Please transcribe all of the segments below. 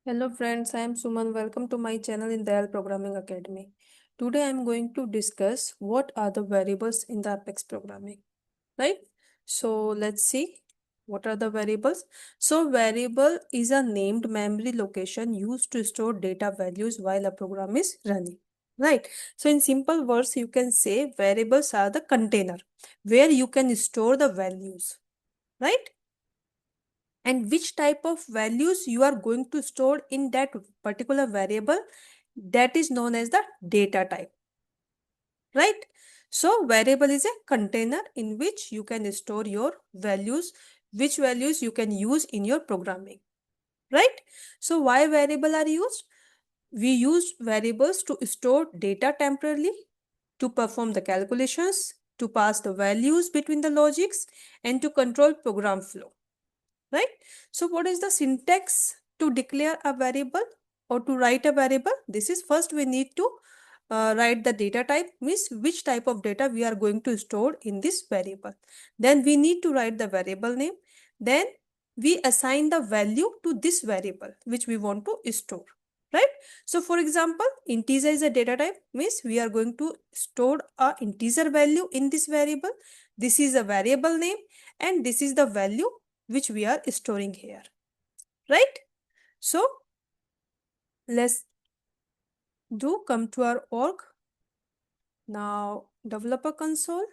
Hello friends, I am Suman. Welcome to my channel in Dayal Programming Academy. Today I am going to discuss what are the variables in the Apex programming, right? So let's see what are the variables. So variable is a named memory location used to store data values while a program is running, right? So in simple words, you can say variables are the container where you can store the values, right? And which type of values you are going to store in that particular variable, that is known as the data type, right? So variable is a container in which you can store your values, which values you can use in your programming, right? So why variable are used? We use variables to store data temporarily, to perform the calculations, to pass the values between the logics, and to control program flow, right? So what is the syntax to declare a variable or to write a variable? This is first we need to write the data type, means which type of data we are going to store in this variable. Then we need to write the variable name. Then we assign the value to this variable which we want to store, right? So for example, integer is a data type, means we are going to store a integer value in this variable. This is a variable name and this is the value which we are storing here, right? So let's come to our org. Now developer console.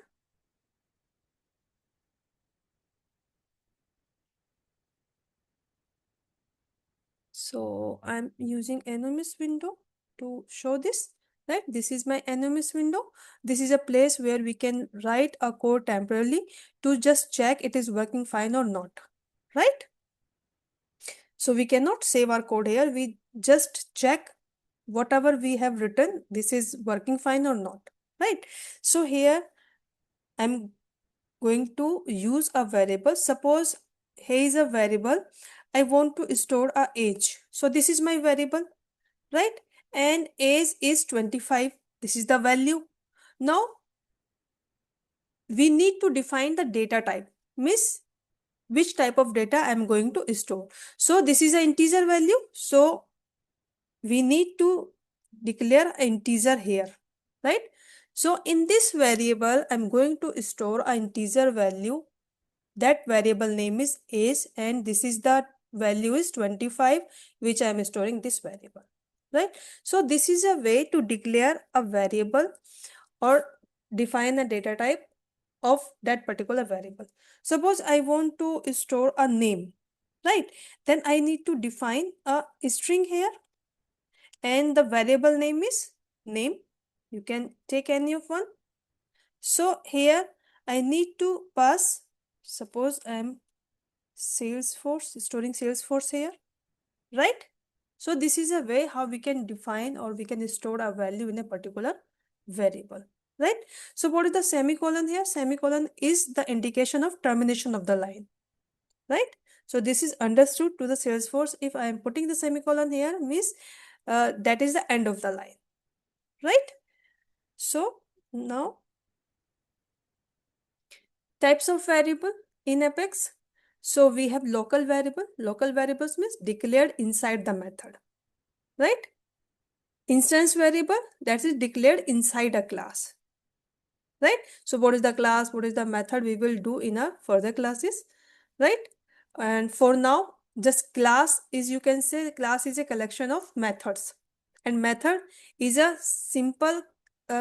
So I'm using Anomis window to show this, right? This is my Anomis window. This is a place where we can write a code temporarily to just check it is working fine or not, right? So we cannot save our code here. We just check whatever we have written, this is working fine or not, right? So here I'm going to use a variable. Suppose here is a variable. I want to store a age. So this is my variable, right? And age is 25. This is the value. Now we need to define the data type, means which type of data I'm going to store. So this is an integer value. So we need to declare an integer here, right? So in this variable, I'm going to store an integer value. That variable name is age and this is the value is 25, which I am storing this variable, right? So this is a way to declare a variable or define a data type of that particular variable. Suppose I want to store a name, right? Then I need to define a string here and the variable name is name. You can take any of one. So here I need to pass, suppose I am Salesforce, storing Salesforce here, right? So this is a way how we can define or we can store a value in a particular variable, right? So what is the semicolon here? Semicolon is the indication of termination of the line, right? So this is understood to the Salesforce. If I am putting the semicolon here, means that is the end of the line, right? So now types of variable in Apex. So we have local variable. Local variables means declared inside the method, right? Instance variable, that is declared inside a class, right? So what is the class? What is the method? We will do in our further classes, right? And for now, just class is, you can say class is a collection of methods, and method is a simple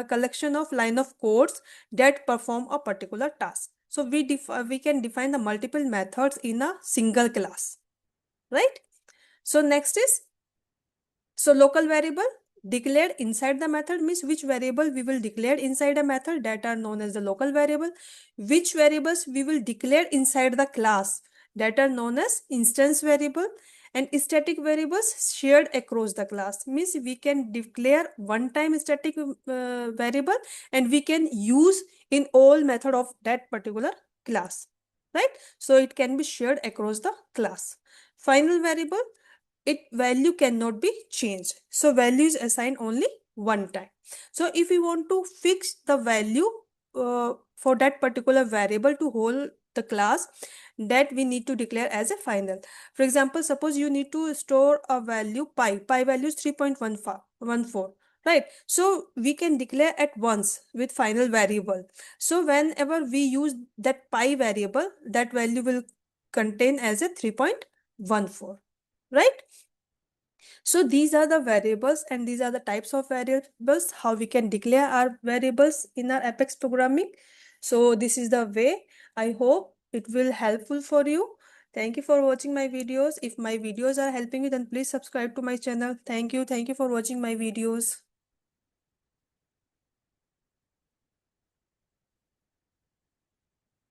collection of line of codes that perform a particular task. So we can define the multiple methods in a single class, right? So next is, so local variable declared inside the method means which variable we will declare inside a method, that are known as the local variable. Which variables we will declare inside the class, that are known as instance variable. And static variables shared across the class means we can declare one time static variable and we can use in all method of that particular class, right? So it can be shared across the class. Final variable, it value cannot be changed. So value is assigned only one time. So if we want to fix the value for that particular variable to hold the class that we need to declare as a final. For example, suppose you need to store a value pi value is 3.14, right? So we can declare at once with final variable. So whenever we use that pi variable, that value will contain as a 3.14, right? So these are the variables and these are the types of variables, how we can declare our variables in our Apex programming. So this is the way. I hope it will helpful for you. Thank you for watching my videos. If my videos are helping you, then please subscribe to my channel. Thank you. Thank you for watching my videos.